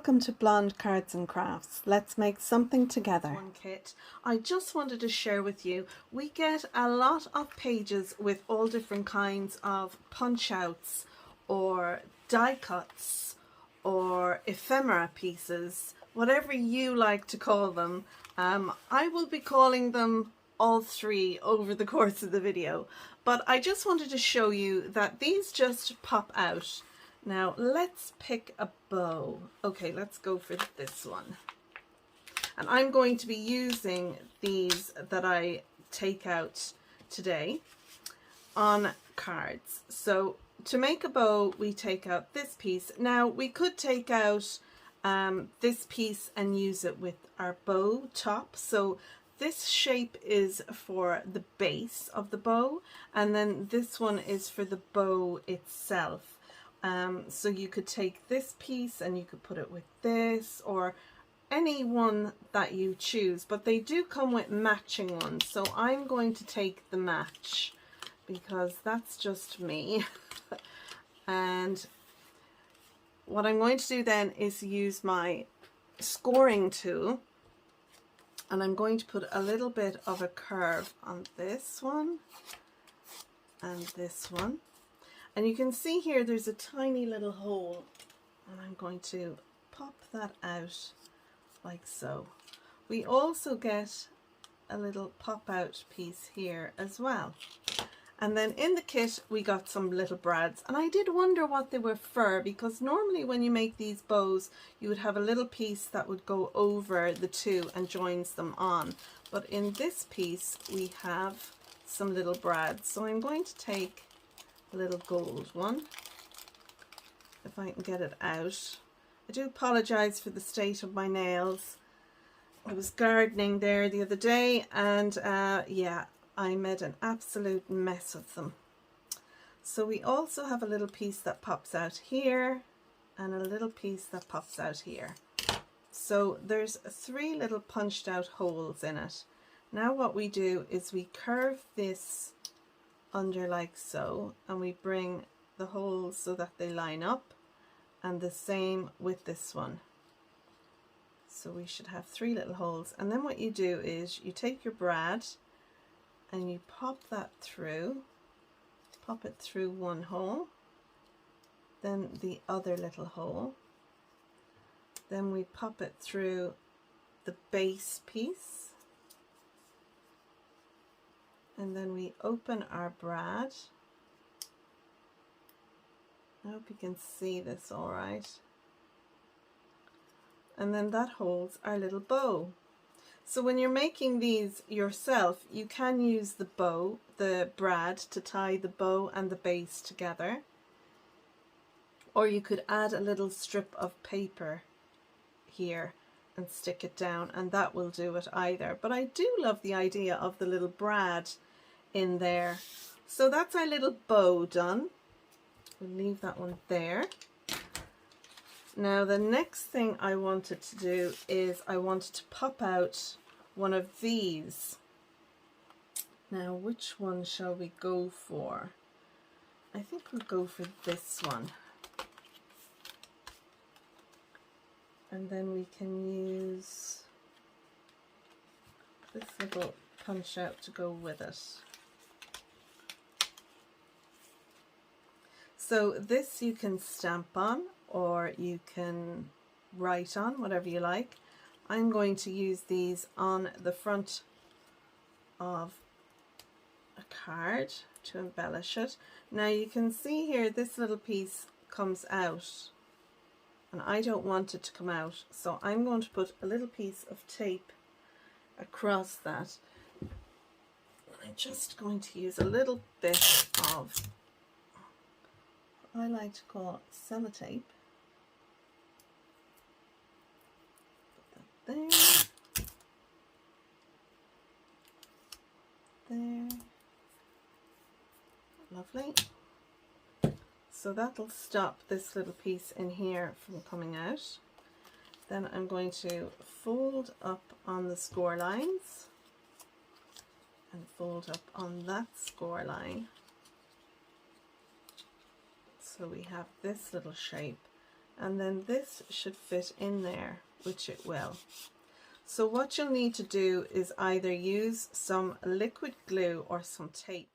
Welcome to Blonde Cards and Crafts. Let's make something together. One kit. I just wanted to share with you, we get a lot of pages with all different kinds of punch outs or die cuts or ephemera pieces, whatever you like to call them. I will be calling them all three over the course of the video, but I just wanted to show you that these just pop out. Now let's pick a bow. Okay, let's go for this one. And I'm going to be using these that I take out today on cards. So to make a bow, we take out this piece. Now we could take out this piece and use it with our bow top. So this shape is for the base of the bow, and then this one is for the bow itself. So you could take this piece and you could put it with this or any one that you choose, but they do come with matching ones. So I'm going to take the match because that's just me. And what I'm going to do then is use my scoring tool, and I'm going to put a little bit of a curve on this one and this one. And you can see here there's a tiny little hole, and I'm going to pop that out like so. We also get a little pop out piece here as well. And then in the kit we got some little brads, and I did wonder what they were for, because normally when you make these bows you would have a little piece that would go over the two and joins them on, but in this piece we have some little brads. So I'm going to take a little gold one, if I can get it out. I do apologize for the state of my nails. I was gardening there the other day, and yeah, I made an absolute mess of them. So we also have a little piece that pops out here and a little piece that pops out here. So there's three little punched out holes in it. Now what we do is we curve this under like so, and we bring the holes so that they line up, and the same with this one. So we should have three little holes, and then what you do is you take your brad and you pop that through, pop it through one hole, then the other little hole, then we pop it through the base piece, and then we open our brad. I hope you can see this all right. And then that holds our little bow. So when you're making these yourself, you can use the brad to tie the bow and the base together. Or you could add a little strip of paper here and stick it down, and that will do it either. But I do love the idea of the little brad in there. So that's our little bow done. We'll leave that one there. Now the next thing I wanted to do is I wanted to pop out one of these. Now which one shall we go for? I think we'll go for this one. And then we can use this little punch out to go with it. So this you can stamp on, or you can write on, whatever you like. I'm going to use these on the front of a card to embellish it. Now you can see here this little piece comes out, and I don't want it to come out, so I'm going to put a little piece of tape across that. I'm just going to use a little bit of what I like to call sellotape. Put that there. There. Lovely. So that'll stop this little piece in here from coming out. Then I'm going to fold up on the score lines and fold up on that score line. So we have this little shape, and then this should fit in there, which it will. So what you'll need to do is either use some liquid glue or some tape.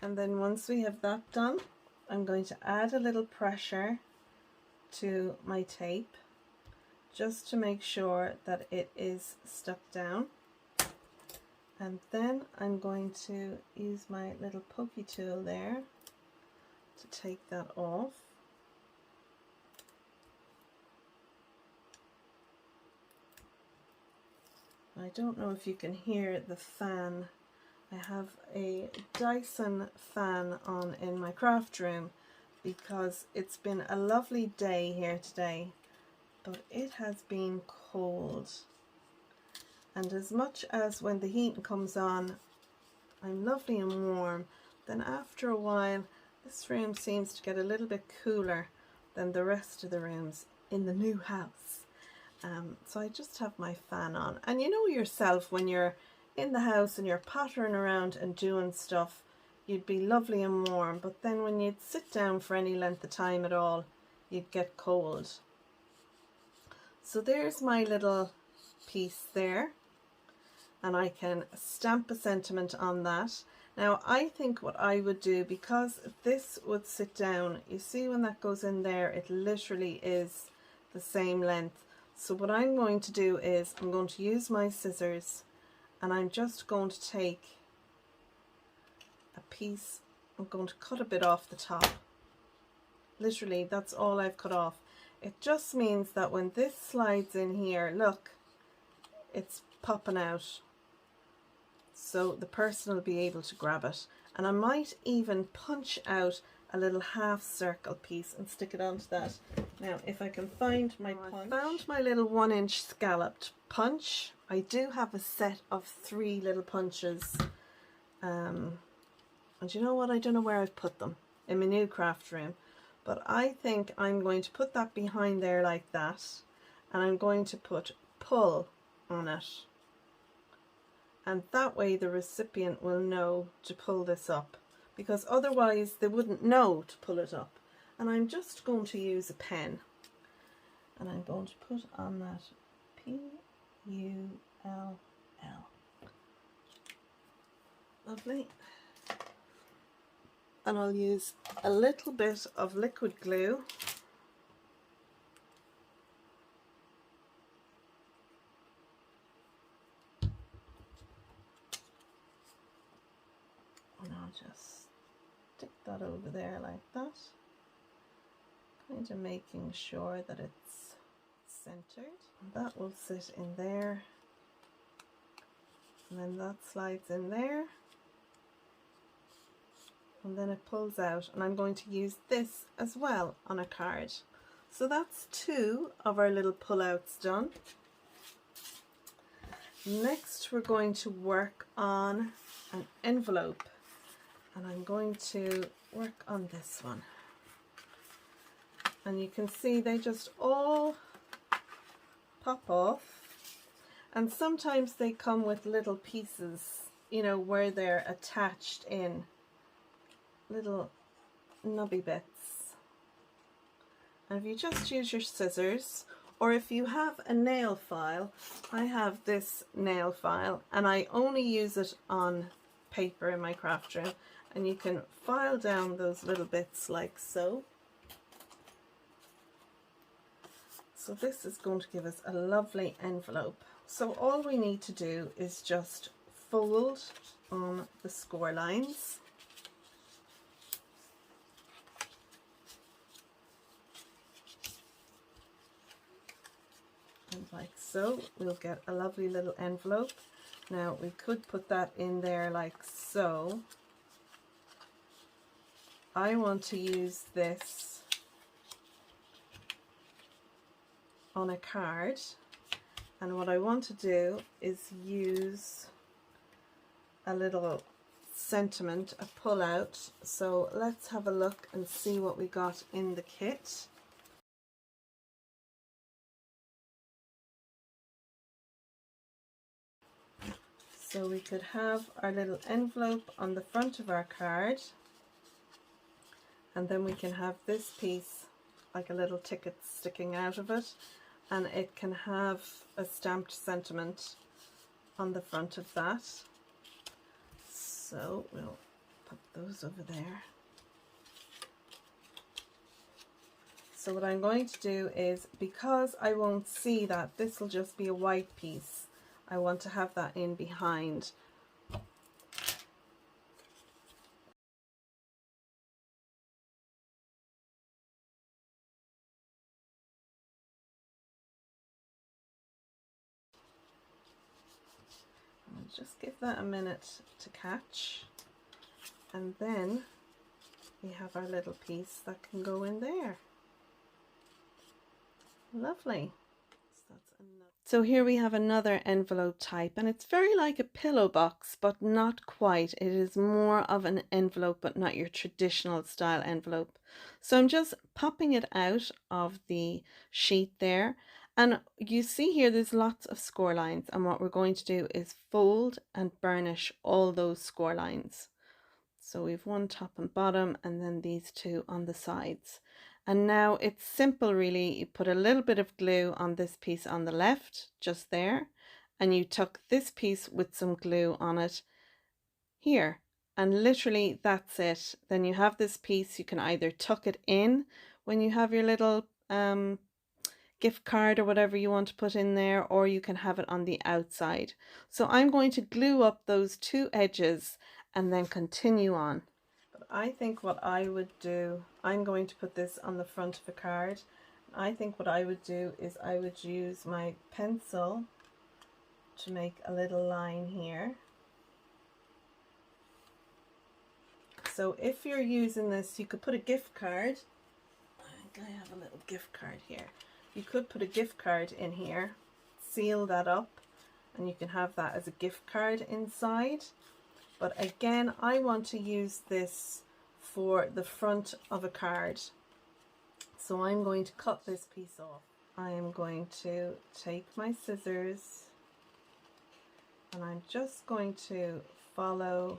And then once we have that done, I'm going to add a little pressure to my tape just to make sure that it is stuck down. And then I'm going to use my little pokey tool there to take that off. I don't know if you can hear the fan. I have a Dyson fan on in my craft room because it's been a lovely day here today, but it has been cold. And as much as when the heat comes on, I'm lovely and warm, then after a while, this room seems to get a little bit cooler than the rest of the rooms in the new house. So I just have my fan on. And you know yourself, when you're in the house and you're pottering around and doing stuff, you'd be lovely and warm, but then when you'd sit down for any length of time at all, you'd get cold. So there's my little piece there, and I can stamp a sentiment on that. Now I think what I would do, because this would sit down, you see when that goes in there, it literally is the same length. So what I'm going to do is I'm going to use my scissors, and I'm just going to take a piece, I'm going to cut a bit off the top. Literally, that's all I've cut off. It just means that when this slides in here, look, it's popping out. So the person will be able to grab it. And I might even punch out a little half circle piece and stick it onto that. Now, if I can find my punch. I found my little 1-inch scalloped punch. I do have a set of 3 little punches. And you know what? I don't know where I've put them in my new craft room. But I think I'm going to put that behind there like that. And I'm going to put pull on it. And that way the recipient will know to pull this up, because otherwise they wouldn't know to pull it up. And I'm just going to use a pen, and I'm going to put on that P-U-L-L. Lovely. And I'll use a little bit of liquid glue. And I'll just stick that over there like that, kind of making sure that it's centered. And that will sit in there, and then that slides in there, and then it pulls out, and I'm going to use this as well on a card. So that's 2 of our little pull-outs done. Next we're going to work on an envelope, and I'm going to work on this one. And you can see they just all pop off, and sometimes they come with little pieces, you know, where they're attached in little nubby bits. And if you just use your scissors, or if you have a nail file, I have this nail file and I only use it on paper in my craft room, and you can file down those little bits like so. So this is going to give us a lovely envelope. So all we need to do is just fold on the score lines. And like so, we'll get a lovely little envelope. Now we could put that in there like so. I want to use this on a card, and what I want to do is use a little sentiment, a pull out. So let's have a look and see what we got in the kit. So we could have our little envelope on the front of our card, and then we can have this piece like a little ticket sticking out of it, and it can have a stamped sentiment on the front of that. So we'll put those over there. So what I'm going to do is, because I won't see that, this will just be a white piece, I want to have that in behind. I'll just give that a minute to catch, and then we have our little piece that can go in there. Lovely. So here we have another envelope type, and it's very like a pillow box, but not quite. It is more of an envelope, but not your traditional style envelope. So I'm just popping it out of the sheet there, and you see here there's lots of score lines, and what we're going to do is fold and burnish all those score lines. So we've one top and bottom, and then these two on the sides. And now it's simple really. You put a little bit of glue on this piece on the left, just there, and you tuck this piece with some glue on it here, and literally that's it. Then you have this piece. You can either tuck it in when you have your little gift card or whatever you want to put in there, or you can have it on the outside. So I'm going to glue up those two edges and then continue on. But I think what I would do, I'm going to put this on the front of a card. I think what I would do is I would use my pencil to make a little line here. So if you're using this, you could put a gift card. I think I have a little gift card here. You could put a gift card in here, seal that up, and you can have that as a gift card inside. But again, I want to use this for the front of a card. So I'm going to cut this piece off. I am going to take my scissors, and I'm just going to follow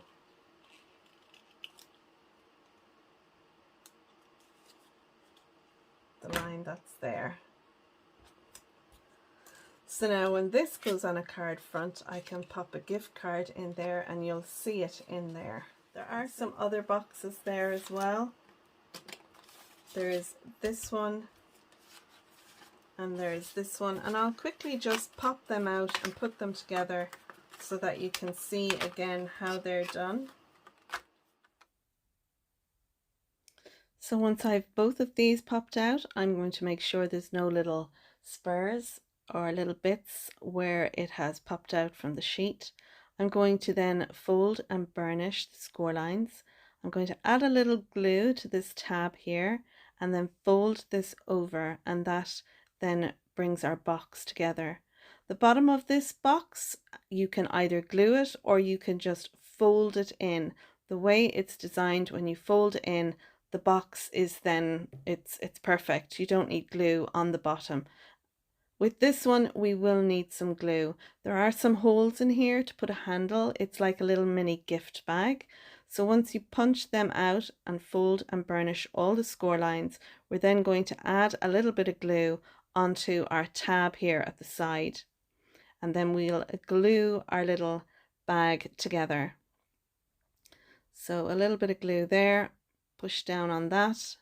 the line that's there. So now when this goes on a card front, I can pop a gift card in there and you'll see it in there. There are some other boxes there as well. There's this one and there's this one, and I'll quickly just pop them out and put them together so that you can see again how they're done. So once I've both of these popped out, I'm going to make sure there's no little spurs or little bits where it has popped out from the sheet. I'm going to then fold and burnish the score lines. I'm going to add a little glue to this tab here and then fold this over, and that then brings our box together. The bottom of this box, you can either glue it or you can just fold it in. The way it's designed, when you fold in, the box is then, it's perfect. You don't need glue on the bottom. With this one, we will need some glue. There are some holes in here to put a handle. It's like a little mini gift bag. So once you punch them out and fold and burnish all the score lines, we're then going to add a little bit of glue onto our tab here at the side. And then we'll glue our little bag together. So a little bit of glue there, push down on that,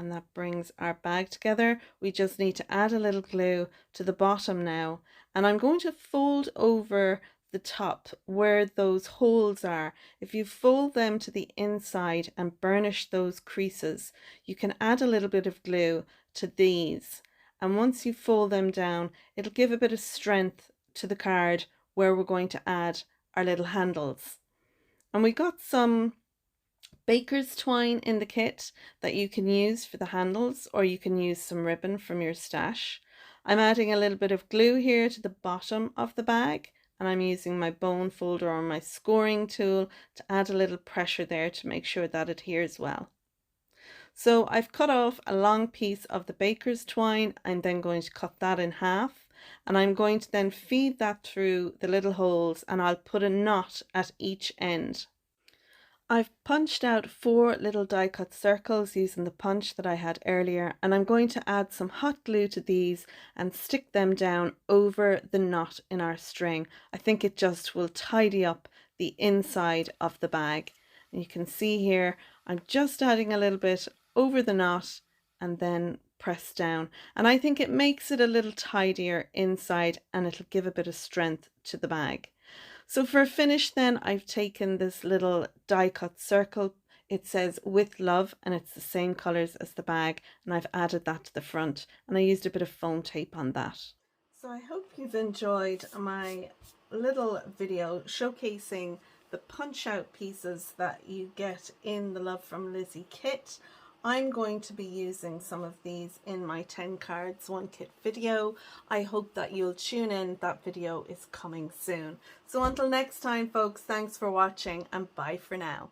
and that brings our bag together. We just need to add a little glue to the bottom now, and I'm going to fold over the top where those holes are. If you fold them to the inside and burnish those creases, you can add a little bit of glue to these, and once you fold them down, it'll give a bit of strength to the card where we're going to add our little handles. And we got some baker's twine in the kit that you can use for the handles, or you can use some ribbon from your stash. I'm adding a little bit of glue here to the bottom of the bag, and I'm using my bone folder or my scoring tool to add a little pressure there to make sure that it adheres well. So I've cut off a long piece of the baker's twine. I'm then going to cut that in half, and I'm going to then feed that through the little holes, and I'll put a knot at each end. I've punched out 4 little die cut circles using the punch that I had earlier, and I'm going to add some hot glue to these and stick them down over the knot in our string. I think it just will tidy up the inside of the bag. And you can see here I'm just adding a little bit over the knot and then press down, and I think it makes it a little tidier inside and it'll give a bit of strength to the bag. So for a finish then, I've taken this little die cut circle. It says with love, and it's the same colors as the bag, and I've added that to the front, and I used a bit of foam tape on that. So I hope you've enjoyed my little video showcasing the punch out pieces that you get in the Love from Lizi kit. I'm going to be using some of these in my 10 cards 1 kit video. I hope that you'll tune in. That video is coming soon. So until next time folks, thanks for watching and bye for now.